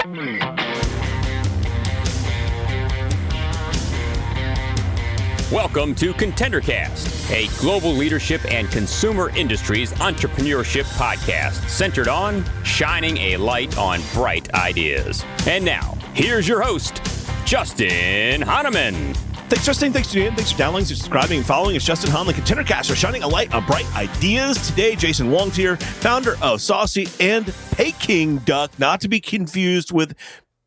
Welcome to ContenderCast, a global leadership and consumer industries entrepreneurship podcast centered on shining a light on bright ideas. And now, here's your host, Justin Hahnemann. Thanks, Justin. Thanks, Julian. Thanks for downloading, subscribing, and following. It's Justin Hahnemann, ContenderCast, for shining a light on bright ideas. Today, Jason Wong's here, founder of Saucy and Paking Duck, not to be confused with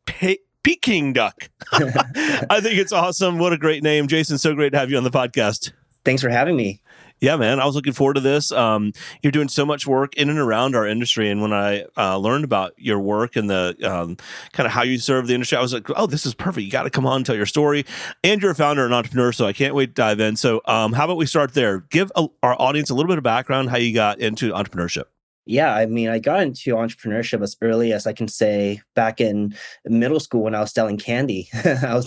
Peking Duck. I think it's awesome. What a great name. Jason, so great to have you on the podcast. Thanks for having me. Yeah, man. I was looking forward to this. You're doing so much work in and around our industry. And when I learned about your work and the kind of how you serve the industry, I was like, oh, this is perfect. You got to come on and tell your story. And you're a founder and entrepreneur, so I can't wait to dive in. So how about we start there? Give our audience a little bit of background, how you got into entrepreneurship. Yeah, I mean, I got into entrepreneurship as early as I can say back in middle school when I was selling candy. I was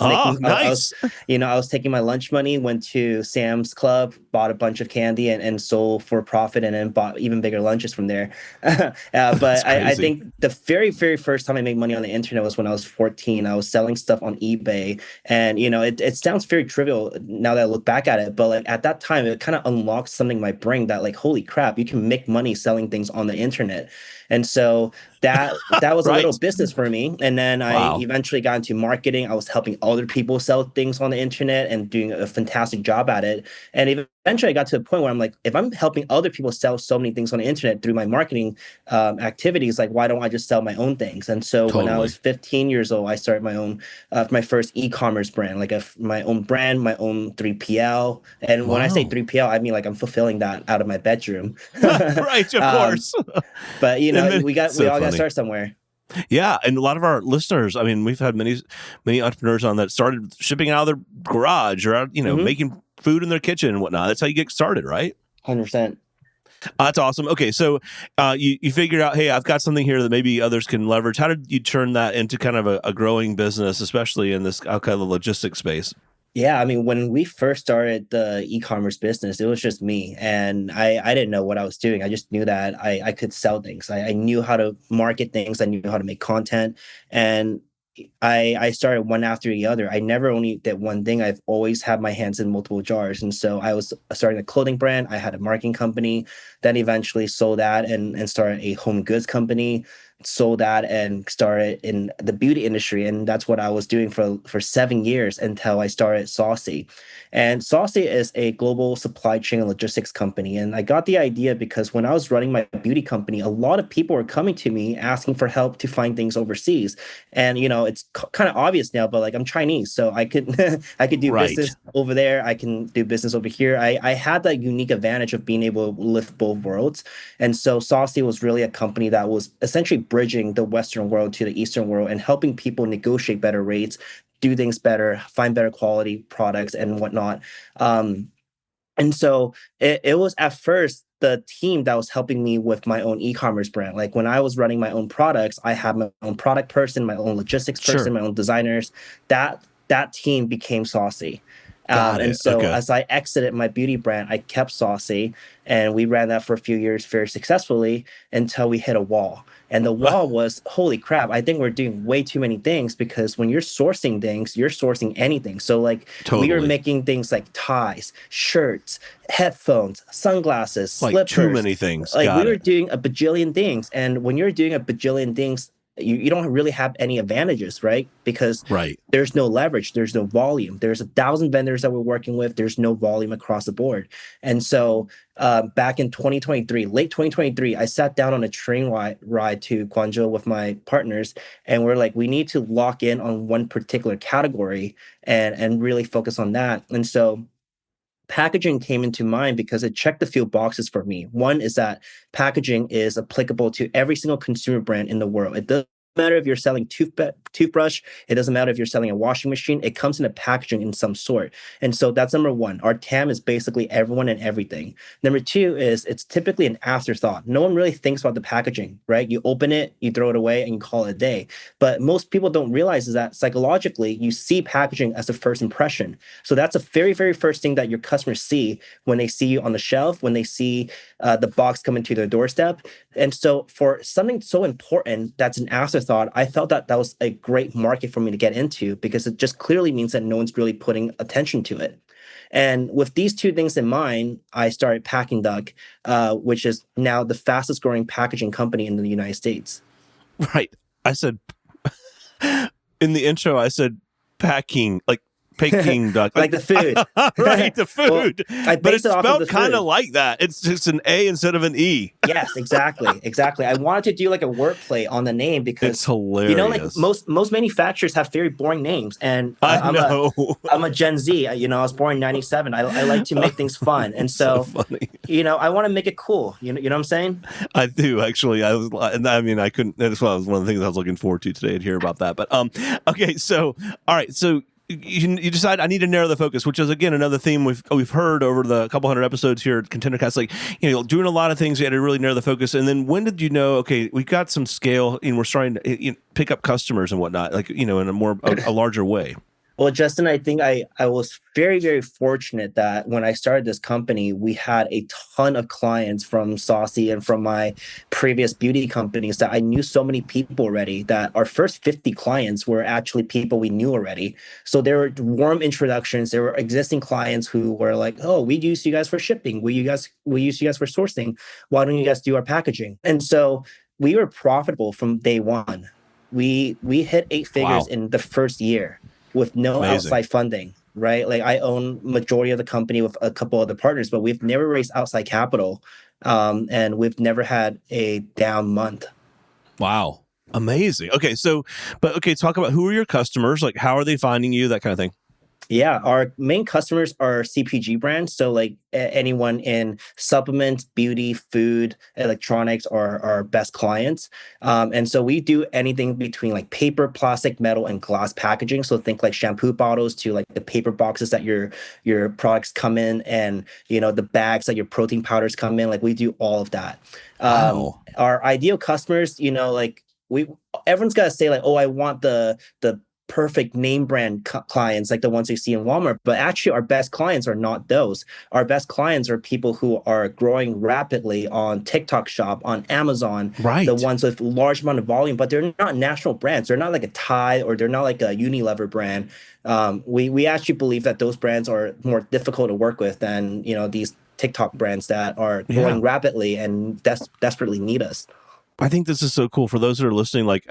taking my lunch money, went to Sam's Club, bought a bunch of candy and sold for profit, and then bought even bigger lunches from there. But I think the very, very first time I made money on the internet was when I was 14. I was selling stuff on eBay. And, it sounds very trivial now that I look back at it. But like at that time, it kind of unlocked something in my brain that like, holy crap, you can make money selling things on the internet. And so that was a little business for me. And then I eventually got into marketing. I was helping other people sell things on the internet and doing a fantastic job at it. And eventually I got to a point where I'm like, if I'm helping other people sell so many things on the internet through my marketing activities, like, why don't I just sell my own things? And so when I was 15 years old, I started my own, my first e-commerce brand, like my own brand, my own 3PL. And when I say 3PL, I mean like I'm fulfilling that out of my bedroom. Right, of course. But we all got to start somewhere. Yeah, and a lot of our listeners, I mean, we've had many entrepreneurs on that started shipping out of their garage or out, making food in their kitchen and whatnot. That's how you get started, right? 100%. That's awesome. Okay, so you figured out, hey, I've got something here that maybe others can leverage. How did you turn that into kind of a growing business, especially in this kind of logistics space? Yeah, I mean, when we first started the e-commerce business, it was just me, and I didn't know what I was doing. I just knew that I could sell things. I knew how to market things. I knew how to make content, and I started one after the other. I never only did one thing. I've always had my hands in multiple jars. And so I was starting a clothing brand. I had a marketing company, then eventually sold that and started a home goods company, sold that and started in the beauty industry. And that's what I was doing for 7 years until I started Saucy. And Saucy is a global supply chain and logistics company. And I got the idea because when I was running my beauty company, a lot of people were coming to me asking for help to find things overseas. And, it's kind of obvious now, but like I'm Chinese, so I could do business over there. I can do business over here. I had that unique advantage of being able to lift both worlds. And so Saucy was really a company that was essentially bridging the Western world to the Eastern world and helping people negotiate better rates, do things better, find better quality products and whatnot. And so it was at first the team that was helping me with my own e-commerce brand. Like when I was running my own products, I had my own product person, my own logistics person, my own designers. That team became Saucy. As I exited my beauty brand, I kept Saucy, and we ran that for a few years very successfully until we hit a wall. And the wall was, holy crap, I think we're doing way too many things, because when you're sourcing things, you're sourcing anything. So like we were making things like ties, shirts, headphones, sunglasses, slippers. Too many things. Like we were doing a bajillion things. And when you're doing a bajillion things, you don't really have any advantages, right? Because there's no leverage, there's no volume. There's 1,000 vendors that we're working with. There's no volume across the board. And so back in 2023, late 2023, I sat down on a train ride to Guangzhou with my partners, and we're like, we need to lock in on one particular category and really focus on that. And so packaging came into mind because it checked a few boxes for me. One is that packaging is applicable to every single consumer brand in the world. It doesn't matter if you're selling toothbrush. It doesn't matter if you're selling a washing machine. It comes in a packaging in some sort. And so that's number one. Our TAM is basically everyone and everything. Number two is it's typically an afterthought. No one really thinks about the packaging, right? You open it, you throw it away, and you call it a day. But most people don't realize is that psychologically, you see packaging as a first impression. So that's the very, very first thing that your customers see when they see you on the shelf, when they see the box coming to their doorstep. And so for something so important that's an afterthought, afterthought, I felt that that was a great market for me to get into because it just clearly means that no one's really putting attention to it. And with these two things in mind, I started Packing Duck, which is now the fastest growing packaging company in the United States. Right. I said in the intro, I said packing, like Paking Duck. Like the food. Right, the food. Well, but it's it off of spelled the kind food. of like that. It's just an A instead of an E. Yes, exactly. Exactly. I wanted to do like a wordplay on the name because It's hilarious. you know, like most manufacturers have very boring names, and I know. I'm a Gen Z. You know, I was born in '97. I like to make things fun, and so funny. you know, I want to make it cool. You know what I'm saying? I do actually. I couldn't. That's one of the things I was looking forward to today to hear about that. But okay. So all right. So you decide I need to narrow the focus, which is again another theme we've heard over the couple hundred episodes here at ContenderCast. Like, you know, doing a lot of things, you had to really narrow the focus. And then when did you know? Okay, we got some scale, and we're starting to pick up customers and whatnot. Like, you know, in a larger way. Well, Justin, I think I was very, very fortunate that when I started this company, we had a ton of clients from Saucy and from my previous beauty companies that I knew so many people already that our first 50 clients were actually people we knew already. So there were warm introductions. There were existing clients who were like, oh, we use you guys for shipping. We use you guys for sourcing. Why don't you guys do our packaging? And so we were profitable from day one. We hit 8 figures in the first year with no outside funding, right? Like I own majority of the company with a couple other partners, but we've never raised outside capital, and we've never had a down month. Wow. Amazing. Okay. So, talk about who are your customers? Like, how are they finding you? That kind of thing. Yeah, our main customers are CPG brands. So like anyone in supplements, beauty, food, electronics are our best clients. And so we do anything between like paper, plastic, metal, and glass packaging. So think like shampoo bottles to like the paper boxes that your products come in, and you know the bags that your protein powders come in. Like we do all of that. Wow. Our ideal customers, you know, like everyone's got to say like, oh, I want the perfect name brand clients like the ones you see in Walmart, but actually our best clients are not those. Our best clients are people who are growing rapidly on TikTok Shop, on Amazon, right? The ones with large amount of volume, but they're not national brands. They're not like a Tide or they're not like a Unilever brand. We actually believe that those brands are more difficult to work with than, you know, these TikTok brands that are growing rapidly and desperately need us. I think this is so cool for those that are listening. Like,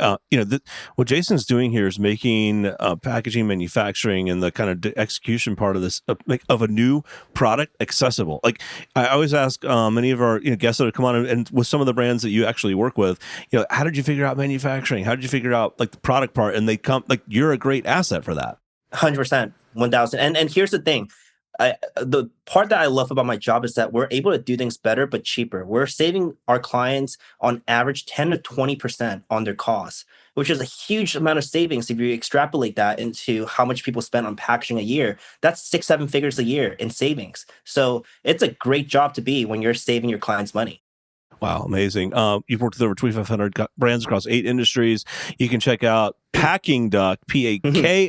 what Jason's doing here is making packaging, manufacturing, and the kind of execution part of this of a new product accessible. Like, I always ask many of our guests that have come on and with some of the brands that you actually work with, how did you figure out manufacturing? How did you figure out like the product part? And they come like you're a great asset for that. 100%, 1000. And here's the thing. The part that I love about my job is that we're able to do things better but cheaper. We're saving our clients on average 10 to 20% on their costs, which is a huge amount of savings. If you extrapolate that into how much people spend on packaging a year, that's 6-7 figures a year in savings. So it's a great job to be when you're saving your clients money. Wow, amazing. You've worked with over 2,500 brands across 8 industries. You can check out Paking Duck, Paking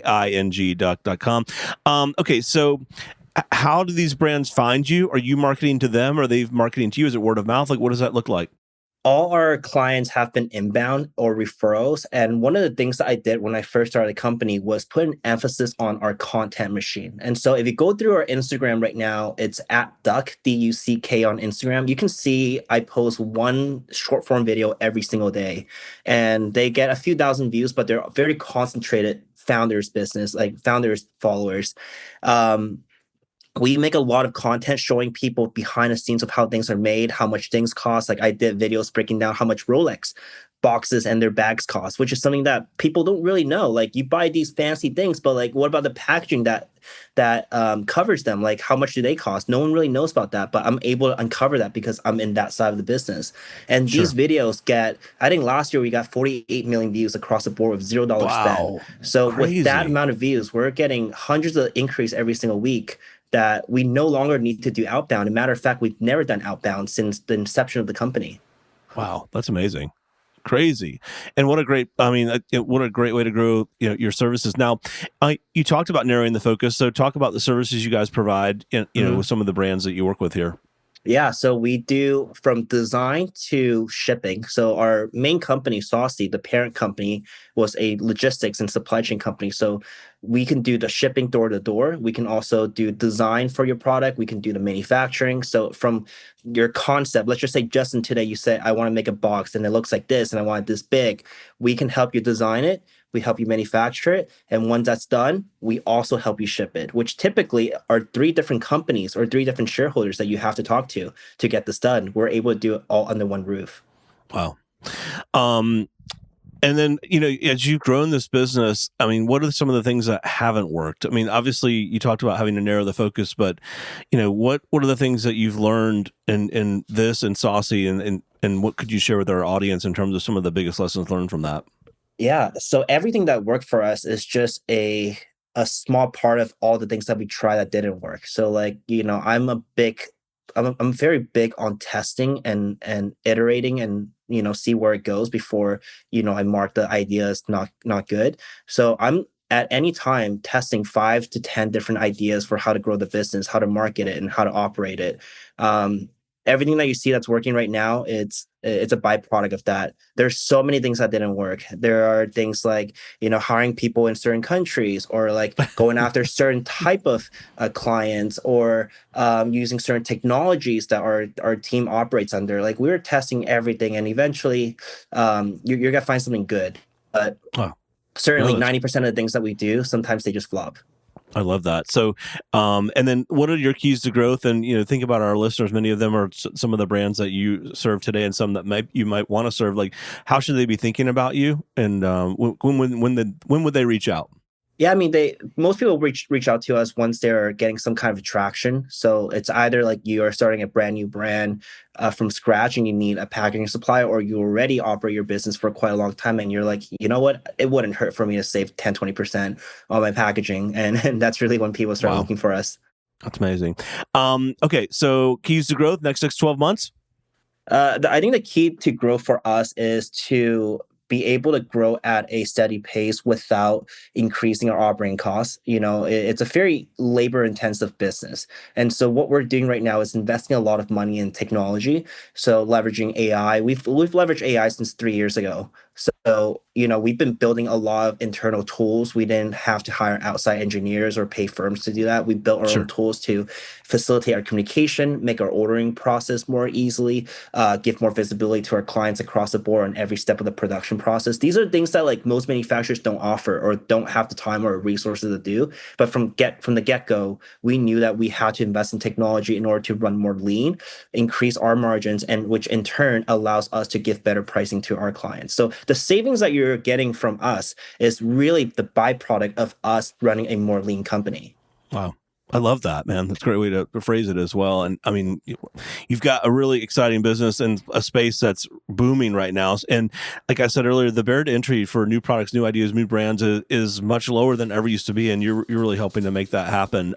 Duck.com. Okay, so how do these brands find you? Are you marketing to them? Are they marketing to you? Is it word of mouth? Like, what does that look like? All our clients have been inbound or referrals. And one of the things that I did when I first started the company was put an emphasis on our content machine. And so if you go through our Instagram right now, it's at Duck, DUCK on Instagram. You can see I post one short form video every single day. And they get a few thousand views, but they're very concentrated founders business, like founders followers. We make a lot of content showing people behind the scenes of how things are made, how much things cost. Like I did videos breaking down how much Rolex boxes and their bags cost, which is something that people don't really know. Like you buy these fancy things, but like what about the packaging that covers them? Like how much do they cost? No one really knows about that, but I'm able to uncover that because I'm in that side of the business. And these videos I think last year we got 48 million views across the board with $0 spend. So with that amount of views, we're getting hundreds of increase every single week that we no longer need to do outbound. As a matter of fact, we've never done outbound since the inception of the company. Wow, that's amazing. Crazy. And what a great way to grow your services. Now, you talked about narrowing the focus. So talk about the services you guys provide with some of the brands that you work with here. Yeah, so we do from design to shipping. So our main company, Saucy, the parent company, was a logistics and supply chain company. So we can do the shipping door to door. We can also do design for your product. We can do the manufacturing. So from your concept, let's just say Justin today, you said, I want to make a box and it looks like this and I want it this big. We can help you design it. We help you manufacture it. And once that's done, we also help you ship it, which typically are three different companies or three different shareholders that you have to talk to get this done. We're able to do it all under one roof. Wow. And then, as you've grown this business, I mean, what are some of the things that haven't worked? I mean, obviously you talked about having to narrow the focus, but what are the things that you've learned in this and Saucy, and what could you share with our audience in terms of some of the biggest lessons learned from that? Yeah. So everything that worked for us is just a small part of all the things that we tried that didn't work. So like, I'm very big on testing and iterating and see where it goes before I mark the idea as not good. So I'm at any time testing 5 to 10 different ideas for how to grow the business, how to market it, and how to operate it. Everything that you see that's working right now, it's a byproduct of that. There's so many things that didn't work. There are things like hiring people in certain countries, or like going after certain type of clients, or using certain technologies that our team operates under. Like, we were testing everything, and eventually you're gonna find something good. But certainly 90% of the things that we do, sometimes they just flop. I love that. So, and then what are your keys to growth? And, think about our listeners. Many of them are some of the brands that you serve today, and some that you might want to serve. Like, how should they be thinking about you? And when would they reach out? Yeah, I mean, most people reach out to us once they're getting some kind of traction. So it's either like you are starting a brand new brand from scratch and you need a packaging supplier, or you already operate your business for quite a long time and you're like, you know what, it wouldn't hurt for me to save 10-20% on my packaging. And that's really when people start looking for us. That's amazing. Okay, so keys to growth, next 6-12 months? I think the key to growth for us is to be able to grow at a steady pace without increasing our operating costs. It's a very labor intensive business. And so what we're doing right now is investing a lot of money in technology. So leveraging AI, we've leveraged AI since 3 years ago. So, we've been building a lot of internal tools. We didn't have to hire outside engineers or pay firms to do that. We built our own tools to facilitate our communication, make our ordering process more easily, give more visibility to our clients across the board on every step of the production process. These are things that like most manufacturers don't offer or don't have the time or resources to do. But from the get-go, we knew that we had to invest in technology in order to run more lean, increase our margins, and which in turn allows us to give better pricing to our clients. So the savings that you're getting from us is really the byproduct of us running a more lean company. Wow. I love that, man. That's a great way to phrase it as well. And I mean, you've got a really exciting business and a space that's booming right now. And like I said earlier, the barrier to entry for new products, new ideas, new brands is much lower than ever used to be. And you're really helping to make that happen.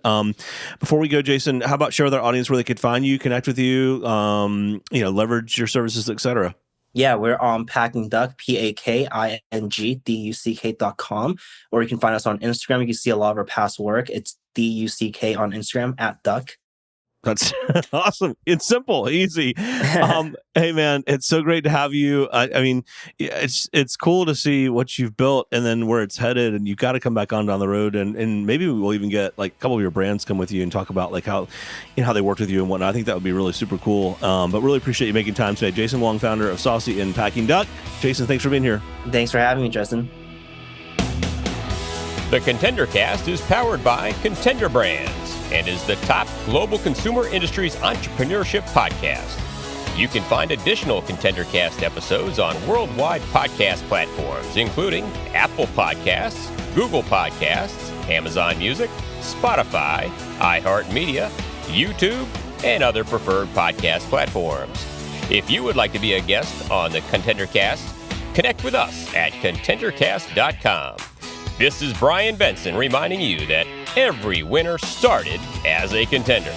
Before we go, Jason, how about share with our audience where they could find you, connect with you, leverage your services, et cetera? Yeah, we're on Paking Duck, PAKINGDUCK.com, or you can find us on Instagram. You can see a lot of our past work. It's DUCK on Instagram @Duck. That's awesome. It's simple, easy. Hey man, it's so great to have you. I mean, it's cool to see what you've built and then where it's headed. And you've got to come back on down the road, and maybe we'll even get like a couple of your brands come with you and talk about like how they worked with you and whatnot. I think that would be really super cool. But really appreciate you making time today. Jason Wong, founder of Saucy and Paking Duck. Jason, thanks for being here. Thanks for having me, Justin. The Contender Cast is powered by Contender Brands and is the top global consumer industries entrepreneurship podcast. You can find additional Contender Cast episodes on worldwide podcast platforms, including Apple Podcasts, Google Podcasts, Amazon Music, Spotify, iHeartMedia, YouTube, and other preferred podcast platforms. If you would like to be a guest on the Contender Cast, connect with us at contendercast.com. This is Brian Benson reminding you that every winner started as a contender.